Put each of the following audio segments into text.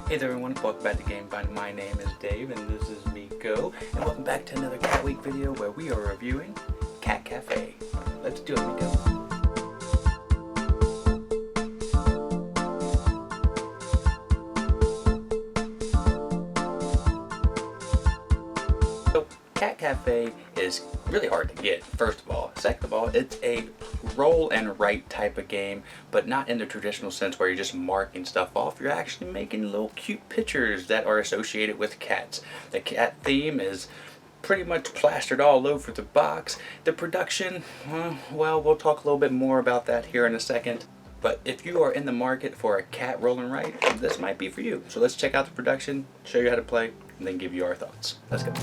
Hey there everyone, welcome back to GameFind. My name is Dave and this is Miko. And welcome back to another Cat Week video where we are reviewing Cat Cafe. Let's do it, Miko. So, Cat Cafe is really hard to get, first of all. Second of all, it's a roll and write type of game, but not in the traditional sense where you're just marking stuff off. You're actually making little cute pictures that are associated with cats. The cat theme is pretty much plastered all over the box. The production, well, we'll talk a little bit more about that here in a second. But if you are in the market for a cat roll and write, this might be for you. So let's check out the production, show you how to play, and then give you our thoughts. Let's go.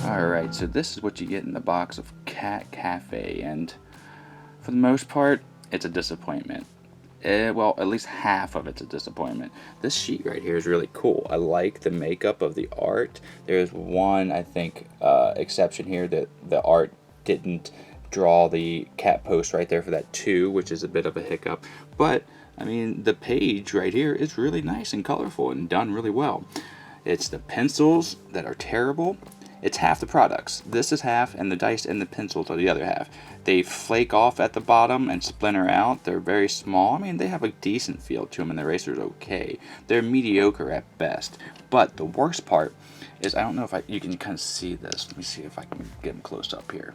Alright, so this is what you get in the box of Cat Cafe, and for the most part, it's a disappointment. Well, at least half of it's a disappointment. This sheet right here is really cool. I like the makeup of the art. There's one, I think, exception here, that the art didn't draw the cat post right there for that 2, which is a bit of a hiccup. But, I mean, the page right here is really nice and colorful and done really well. It's the pencils that are terrible. It's half the products. This is half, and the dice and the pencils are the other half. They flake off at the bottom and splinter out. They're very small. I mean, they have a decent feel to them, and the eraser's okay. They're mediocre at best. But the worst part is, I don't know if you can kind of see this. Let me see if I can get them close up here.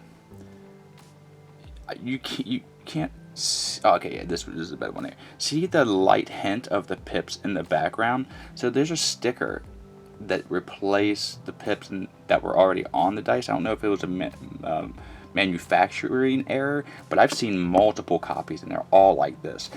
You can't see, okay, yeah, this is a better one there. See the light hint of the pips in the background? So there's a sticker that replace the pips that were already on the dice. I don't know if it was a manufacturing error, but I've seen multiple copies and they're all like this.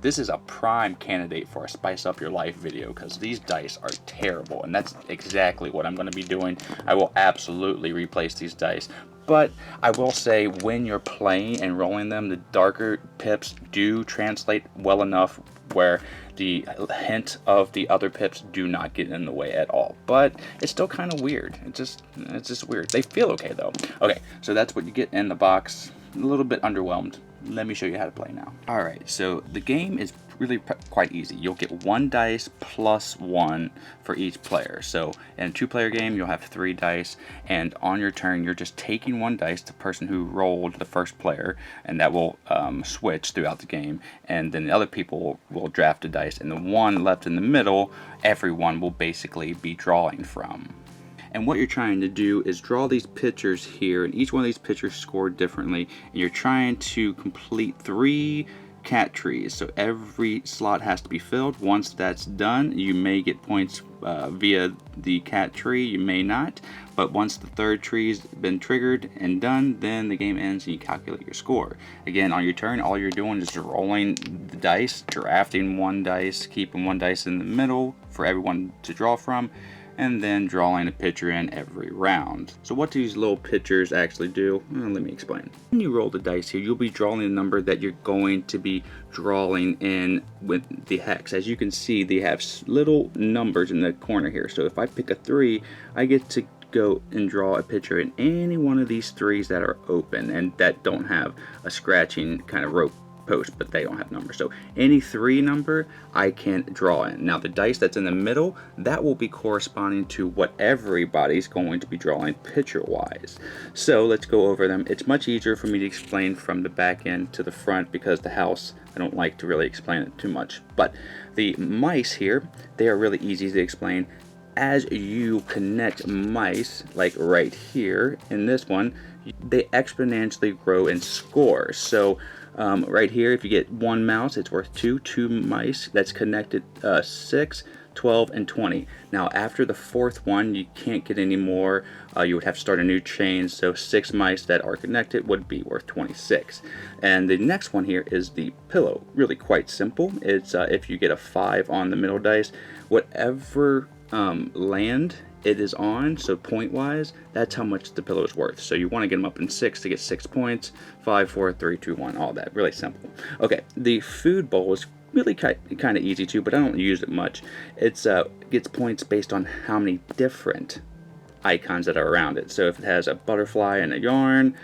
This is a prime candidate for a Spice Up Your Life video because these dice are terrible, and that's exactly what I'm going to be doing. I will absolutely replace these dice. But I will say, when you're playing and rolling them, the darker pips do translate well enough where the hint of the other pips do not get in the way at all. But it's still kind of weird. It's just weird. They feel okay though. Okay, so that's what you get in the box. A little bit underwhelmed. Let me show you how to play now. Alright, so the game is really quite easy. You'll get 1 dice plus 1 for each player. So in a 2-player game, you'll have 3 dice, and on your turn, you're just taking 1 dice, the person who rolled the first player, and that will switch throughout the game, and then the other people will draft a dice, and the one left in the middle, everyone will basically be drawing from. And what you're trying to do is draw these pictures here, and each one of these pictures scored differently, and you're trying to complete 3 cat trees. So every slot has to be filled. Once that's done, you may get points via the cat tree, you may not. But once the 3rd tree's been triggered and done, then the game ends and you calculate your score. Again, on your turn, all you're doing is rolling the dice, drafting 1 dice, keeping 1 dice in the middle for everyone to draw from, and then drawing a picture in every round. So what do these little pictures actually do? Well, let me explain. When you roll the dice here, you'll be drawing a number that you're going to be drawing in with the hex. As you can see, they have little numbers in the corner here. So if I pick a 3, I get to go and draw a picture in any one of these 3s that are open and that don't have a scratching kind of rope post, but they don't have numbers. So any 3 number I can draw in. Now the dice that's in the middle, that will be corresponding to what everybody's going to be drawing picture wise. So let's go over them. It's much easier for me to explain from the back end to the front because the house, I don't like to really explain it too much. But the mice here, they are really easy to explain. As you connect mice, like right here in this one, they exponentially grow in score. So right here, if you get 1 mouse, it's worth 2 mice. That's connected 6, 12, and 20. Now after the 4th one, you can't get any more. You would have to start a new chain, so 6 mice that are connected would be worth 26. And the next one here is the pillow. Really quite simple. It's if you get a 5 on the middle dice, whatever land it is on, so point wise, that's how much the pillow is worth. So you want to get them up in 6 to get 6 points. 5, 4, 3, 2, 1, all that. Really simple. Okay, the food bowl is really kind of easy too, but I don't use it much. It's gets points based on how many different icons that are around it. So if it has a butterfly and a yarn,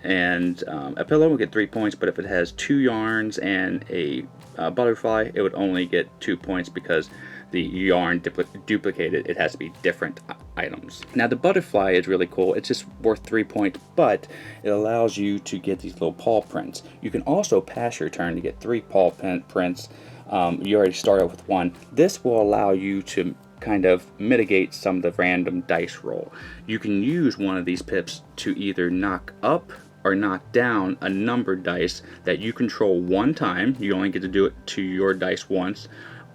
and a pillow will get 3 points, but if it has 2 yarns and a butterfly, it would only get 2 points because the yarn duplicated. It has to be different items. Now the butterfly is really cool. It's just worth 3 points, but it allows you to get these little paw prints. You can also pass your turn to get 3 paw prints. You already started with 1. This will allow you to kind of mitigate some of the random dice roll. You can use one of these pips to either knock up or knock down a numbered dice that you control one time. You only get to do it to your dice once.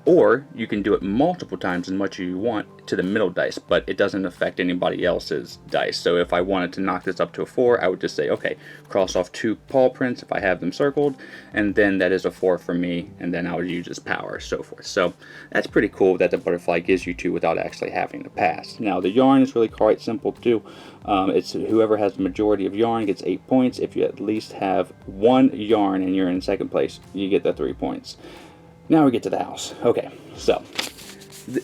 Or you can do it multiple times as much as you want to the middle dice, but it doesn't affect anybody else's dice. So if I wanted to knock this up to a 4, I would just say, okay, cross off 2 paw prints if I have them circled, and then that is a 4 for me, and then I would use this power, so forth. So that's pretty cool that the butterfly gives you 2 without actually having to pass. Now the yarn is really quite simple too. It's whoever has the majority of yarn gets 8 points. If you at least have 1 yarn and you're in second place, you get the 3 points. Now we get to the house. Okay, so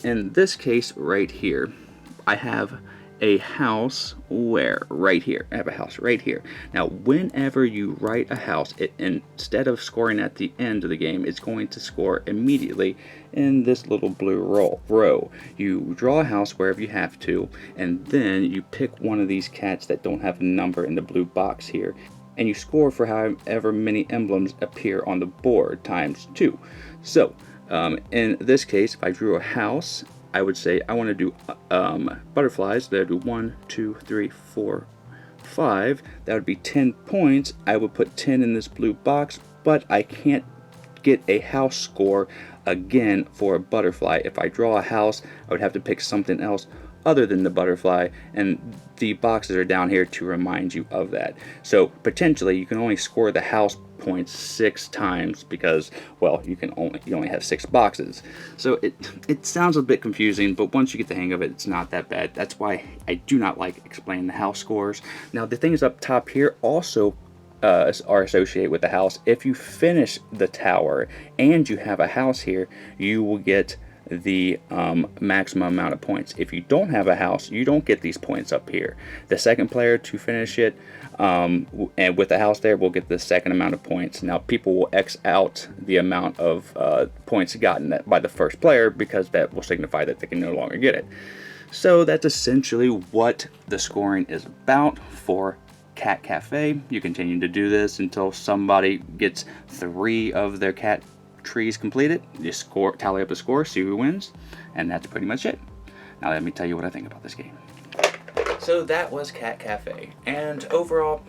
in this case right here, I have a house where? Right here. I have a house right here. Now, whenever you write a house, instead of scoring at the end of the game, it's going to score immediately in this little blue row. You draw a house wherever you have to, and then you pick one of these cats that don't have a number in the blue box here, and you score for however many emblems appear on the board times 2. So, in this case, if I drew a house, I would say I want to do butterflies. That would do 1, 2, 3, 4, 5. That would be 10 points. I would put 10 in this blue box, but I can't get a house score again for a butterfly. If I draw a house, I would have to pick something else other than the butterfly, and the boxes are down here to remind you of that. So potentially you can only score the house points 6 times because, well, you only have 6 boxes. So it sounds a bit confusing, but once you get the hang of it, it's not that bad. That's why I do not like explaining the house scores. Now the things up top here also are associated with the house. If you finish the tower and you have a house here, you will get the maximum amount of points. If you don't have a house, you don't get these points up here. The second player to finish it and with the house there will get the second amount of points. Now people will X out the amount of points gotten by the first player because that will signify that they can no longer get it. So that's essentially what the scoring is about for Cat Cafe. You continue to do this until somebody gets 3 of their cat trees completed. You tally up the score, see who wins, and that's pretty much it. Now let me tell you what I think about this game. So that was Cat Cafe, and overall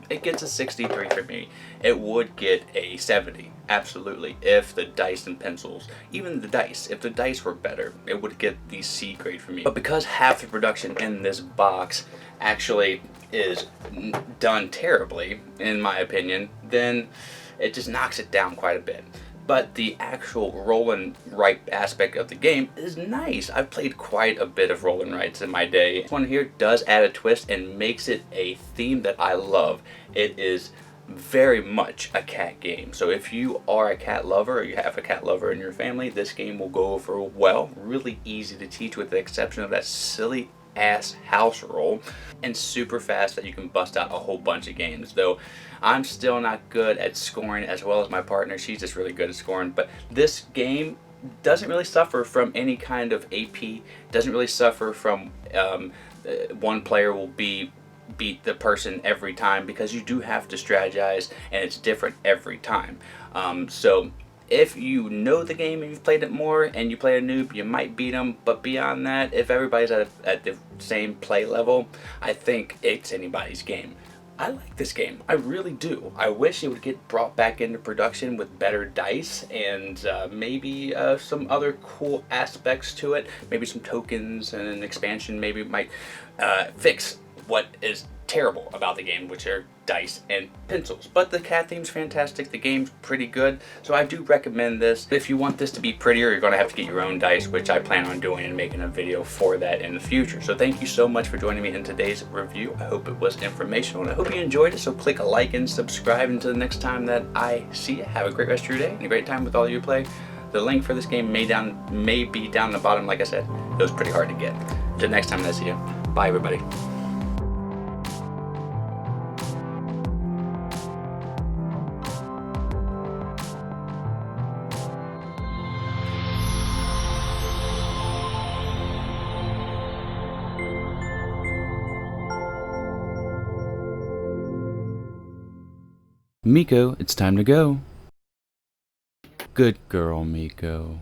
it gets a 63 for me. It would get a 70, absolutely, if the dice and pencils, even the dice, if the dice were better, it would get the C grade for me. But because half the production in this box actually is done terribly, in my opinion, then it just knocks it down quite a bit. But the actual roll and write aspect of the game is nice. I've played quite a bit of roll and writes in my day. This one here does add a twist and makes it a theme that I love. It is very much a cat game. So if you are a cat lover or you have a cat lover in your family, this game will go over well. Really easy to teach with the exception of that silly ass house roll, and super fast that you can bust out a whole bunch of games. Though I'm still not good at scoring as well as my partner. She's just really good at scoring. But this game doesn't really suffer from any kind of AP, doesn't really suffer from one player will beat the person every time, because you do have to strategize and it's different every time. So if you know the game and you've played it more and you play a noob, you might beat them. But beyond that, if everybody's at the same play level, I think it's anybody's game. I like this game. I really do. I wish it would get brought back into production with better dice and maybe some other cool aspects to it. Maybe some tokens and an expansion maybe might fix what is terrible about the game, which are dice and pencils. But the cat theme's fantastic. The game's pretty good, so I do recommend this. If you want this to be prettier, you're going to have to get your own dice, which I plan on doing and making a video for that in the future. So thank you so much for joining me in today's review. I hope it was informational and I hope you enjoyed it. So click a like and subscribe until the next time that I see you. Have a great rest of your day and a great time with all you play. The link for this game may be down the bottom. Like I said, it was pretty hard to get. Until next time that I see you. Bye everybody. Miko, it's time to go. Good girl, Miko.